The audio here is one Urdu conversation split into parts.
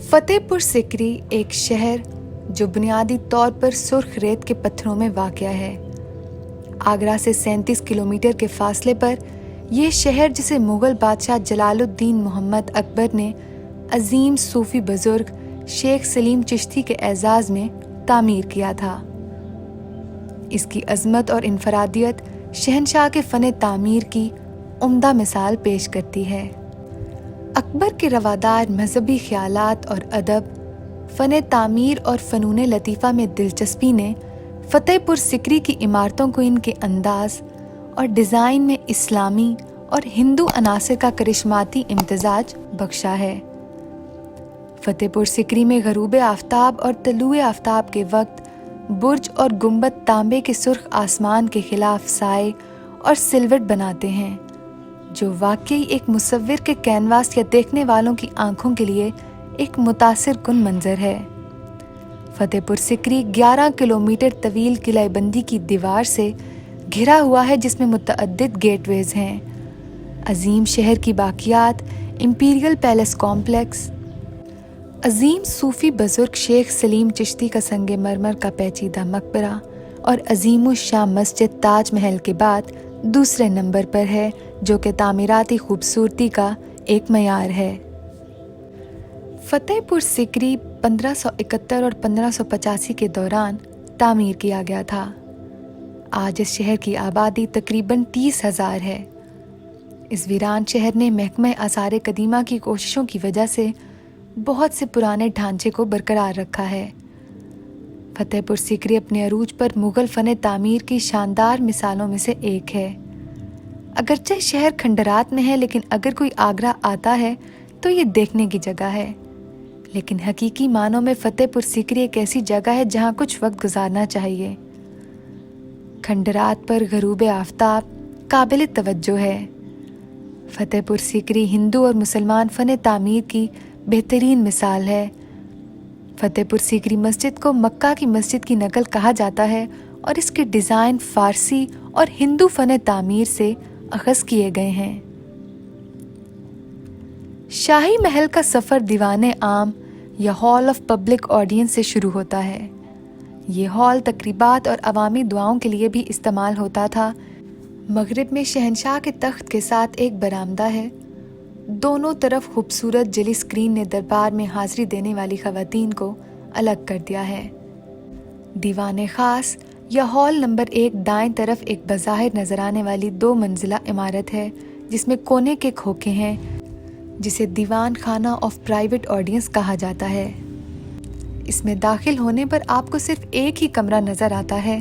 فتح پور سکری ایک شہر جو بنیادی طور پر سرخ ریت کے پتھروں میں واقع ہے۔ آگرہ سے 37 کلومیٹر کے فاصلے پر یہ شہر، جسے مغل بادشاہ جلال الدین محمد اکبر نے عظیم صوفی بزرگ شیخ سلیم چشتی کے اعزاز میں تعمیر کیا تھا۔ اس کی عظمت اور انفرادیت شہنشاہ کے فن تعمیر کی عمدہ مثال پیش کرتی ہے۔ اکبر کے روادار مذہبی خیالات اور ادب، فن تعمیر اور فنون لطیفہ میں دلچسپی نے فتح پور سکری کی عمارتوں کو ان کے انداز اور ڈیزائن میں اسلامی اور ہندو عناصر کا کرشماتی امتزاج بخشا ہے۔ فتح پور سکری میں غروب آفتاب اور طلوع آفتاب کے وقت برج اور گنبد تانبے کے سرخ آسمان کے خلاف سائے اور سلوٹ بناتے ہیں، جو واقعی ایک مصور کے کینواس یا دیکھنے والوں کی آنکھوں کے لیے ایک متاثر کن منظر ہے۔ فتح پور سکری 11 کلومیٹر طویل قلعہ بندی کی دیوار سے گھرا ہوا ہے، جس میں متعدد گیٹ ویز ہیں۔ عظیم شہر کی باقیات، امپیریل پیلس کمپلیکس، عظیم صوفی بزرگ شیخ سلیم چشتی کا سنگ مرمر کا پیچیدہ مقبرہ اور عظیم الشان مسجد تاج محل کے بعد دوسرے نمبر پر ہے، جو کہ تعمیراتی خوبصورتی کا ایک معیار ہے۔ فتح پور سکری 1571 اور 1585 کے دوران تعمیر کیا گیا تھا۔ آج اس شہر کی آبادی تقریباً 30,000 ہے۔ اس ویران شہر نے محکمہ آثار قدیمہ کی کوششوں کی وجہ سے بہت سے پرانے ڈھانچے کو برقرار رکھا ہے۔ فتح پور سکری اپنے عروج پر مغل فن تعمیر کی شاندار مثالوں میں سے ایک ہے۔ اگرچہ شہر کھنڈرات میں ہے، لیکن اگر کوئی آگرہ آتا ہے تو یہ دیکھنے کی جگہ ہے۔ لیکن حقیقی معنوں میں فتح پور سکری ایک ایسی جگہ ہے جہاں کچھ وقت گزارنا چاہیے۔ کھنڈرات پر غروب آفتاب قابل توجہ ہے۔ فتح پور سکری ہندو اور مسلمان فن تعمیر کی بہترین مثال ہے۔ فتح پور سکری مسجد کو مکہ کی مسجد کی نقل کہا جاتا ہے، اور اس کے ڈیزائن فارسی اور ہندو فن تعمیر سے اخذ کیے گئے ہیں۔ شاہی محل کا سفر دیوان عام یا ہال آف پبلک آڈینس سے شروع ہوتا ہے۔ یہ ہال تقریبات اور عوامی دعاؤں کے لیے بھی استعمال ہوتا تھا۔ مغرب میں شہنشاہ کے تخت کے ساتھ ایک برآمدہ ہے۔ دونوں طرف خوبصورت جلی اسکرین نے دربار میں حاضری دینے والی خواتین کو الگ کر دیا ہے۔ دیوان خاص یا ہال نمبر 1 دائیں طرف ایک بظاہر نظر آنے والی 2 منزلہ عمارت ہے، جس میں کونے کے کھوکھے ہیں، جسے دیوان خانہ آف پرائیویٹ آڈینس کہا جاتا ہے۔ اس میں داخل ہونے پر آپ کو صرف ایک ہی کمرہ نظر آتا ہے۔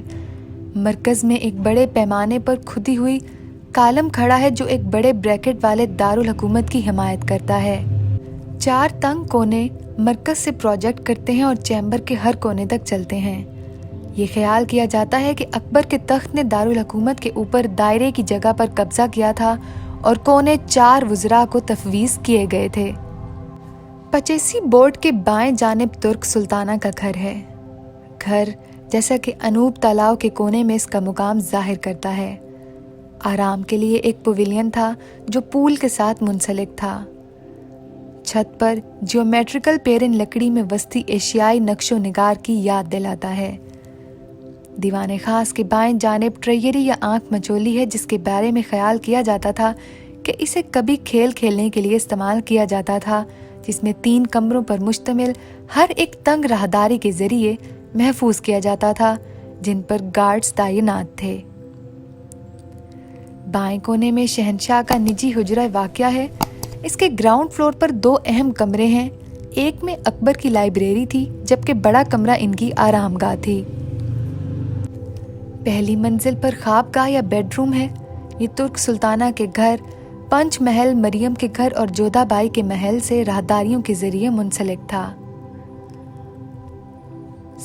مرکز میں ایک بڑے پیمانے پر کھدی ہوئی کالم کھڑا ہے، جو ایک بڑے بریکٹ والے دارالحکومت کی حمایت کرتا ہے۔ 4 تنگ کونے مرکز سے پروجیکٹ کرتے ہیں اور چیمبر کے ہر کونے تک چلتے ہیں۔ یہ خیال کیا جاتا ہے کہ اکبر کے تخت نے دارالحکومت کے اوپر دائرے کی جگہ پر قبضہ کیا تھا، اور کونے 4 وزراء کو تفویض کیے گئے تھے۔ پچیسی بورڈ کے بائیں جانب ترک سلطانہ کا گھر ہے۔ گھر، جیسا کہ انوپ تالاؤ کے کونے میں اس کا مقام ظاہر کرتا ہے، آرام کے لیے ایک پویلین تھا جو پول کے ساتھ منسلک تھا۔ چھت پر جیومیٹریکل پیرن لکڑی میں وسطی ایشیائی نقش و نگار کی یاد دلاتا ہے۔ دیوان خاص کے بائیں جانب ٹریری یا آنکھ مچولی ہے، جس کے بارے میں خیال کیا جاتا تھا کہ اسے کبھی کھیل کھیلنے کے لیے استعمال کیا جاتا تھا، جس میں 3 کمروں پر مشتمل ہر ایک تنگ راہداری کے ذریعے محفوظ کیا جاتا تھا، جن پر گارڈز تعینات تھے۔ بائیں کونے میں شہنشاہ کا نجی حجرہ واقع ہے۔ اس کے گراؤنڈ فلور پر 2 اہم کمرے ہیں۔ ایک میں اکبر کی لائبریری تھی، جبکہ بڑا کمرہ ان کی آرام گاہ تھی۔ پہلی منزل پر خوابگاہ یا بیڈ روم ہے۔ یہ ترک سلطانہ کے گھر، پنچ محل مریم کے گھر اور جودھا بائی کے محل سے راہداریوں کے ذریعے منسلک تھا۔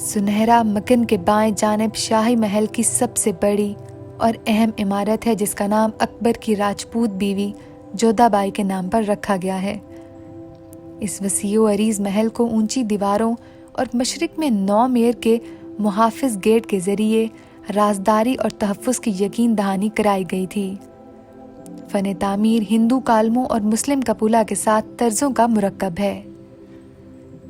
سنہرا مکن کے بائیں جانب شاہی محل کی سب سے بڑی اور اہم عمارت ہے، جس کا نام اکبر کی راجپوت بیوی جودھا بائی کے نام پر رکھا گیا ہے۔ اس وسیع و عریض محل کو اونچی دیواروں اور مشرق میں 9 میر کے محافظ گیٹ کے ذریعے رازداری اور تحفظ کی یقین دہانی کرائی گئی تھی۔ فن تعمیر ہندو کالموں اور مسلم کپولا کے ساتھ طرزوں کا مرکب ہے۔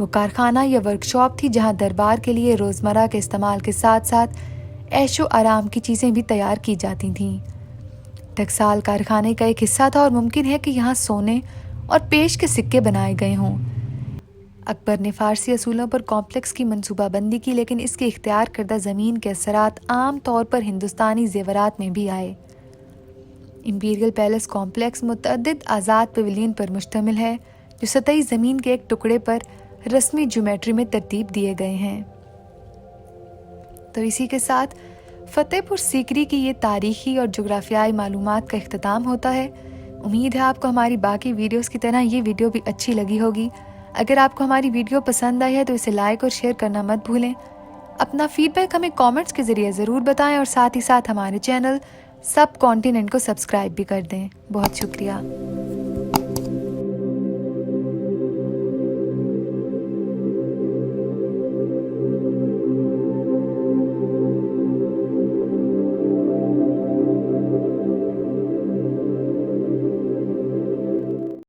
وہ کارخانہ یا ورکشاپ تھی جہاں دربار کے لیے روزمرہ کے استعمال کے ساتھ ساتھ عیش و آرام کی چیزیں بھی تیار کی جاتی تھیں۔ ٹکسال کارخانے کا ایک حصہ تھا اور ممکن ہے کہ یہاں سونے اور پیش کے سکے بنائے گئے ہوں۔ اکبر نے فارسی اصولوں پر کمپلیکس کی منصوبہ بندی کی، لیکن اس کے اختیار کردہ زمین کے اثرات عام طور پر ہندوستانی زیورات میں بھی آئے۔ امپیریل پیلس کمپلیکس متعدد آزاد پیویلین پر مشتمل ہے جو سطحی زمین کے ایک ٹکڑے پر رسمی جیومیٹری میں ترتیب دیے گئے ہیں۔ تو اسی کے ساتھ فتح پور سیکری کی یہ تاریخی اور جغرافیائی معلومات کا اختتام ہوتا ہے۔ امید ہے آپ کو ہماری باقی ویڈیوز کی طرح یہ ویڈیو بھی اچھی لگی ہوگی۔ اگر آپ کو ہماری ویڈیو پسند آئی ہے تو اسے لائک اور شیئر کرنا مت بھولیں۔ اپنا فیڈ بیک ہمیں کامنٹس کے ذریعے ضرور بتائیں اور ساتھ ہی ساتھ ہمارے چینل سب کانٹیننٹ کو سبسکرائب بھی کر دیں۔ بہت شکریہ۔